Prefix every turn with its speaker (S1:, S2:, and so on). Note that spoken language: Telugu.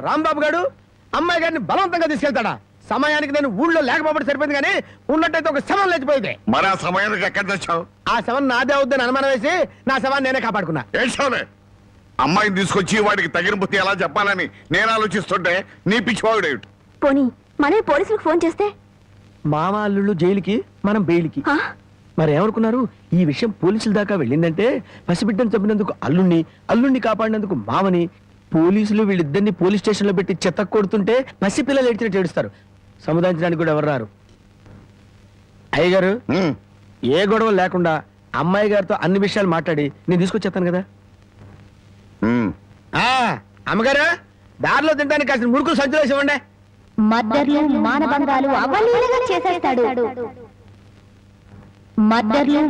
S1: రాంబాబు గారు అమ్మాయి గారిని బలవంతంగా తీసుకెళ్తాడా? సమయానికి నేను ఊళ్ళో లేకపోవడం సరిపోయింది, కానీ ఉన్నట్టయితే ఒక శవం లేచిపోయింది.
S2: మరి ఆ సమయానికి ఎక్కడ తెచ్చావు?
S1: ఆ శవం నాదే అవుద్దని అనుమానం వేసి నా శవాన్ని నేనే కాపాడుకున్నా.
S2: ఏడ్చావులే. అమ్మాయిని తీసుకొచ్చి వాడికి తగిన బుద్ధి ఎలా చెప్పాలని నేను ఆలోచిస్తుంటే నీ పిచ్చివాడు ఏమిటి?
S3: పోనీ మనమే పోలీసులకు ఫోన్ చేస్తే?
S1: మామ అల్లుళ్ళు జైలుకి, మనం బెయిల్కి. మరి ఏమనుకున్నారు? ఈ విషయం పోలీసుల దాకా వెళ్ళిందంటే పసిబిడ్డను చంపినందుకు అల్లుణ్ణి, అల్లుణ్ణి కాపాడినందుకు మామని, పోలీసులు వీళ్ళిద్దరిని పోలీస్ స్టేషన్ లో పెట్టి చెత్త కొడుతుంటే పసిపిల్లలు ఏడ్చినట్టు ఏడుస్తారు. సముదాయించడానికి కూడా ఎవరు రారు. అయ్యగారు, ఏ గొడవ లేకుండా అమ్మాయి గారితో అన్ని విషయాలు మాట్లాడి నేను తీసుకొచ్చేస్తాను కదా. అమ్మగారు, దారిలో తింటానికి కాసిన మురుకులు సంచులు వేసి ఇవ్వండి.
S3: మద్దర్లు మానభంగాలు అవలీలగా చేసేస్తాడు. మద్దర్లు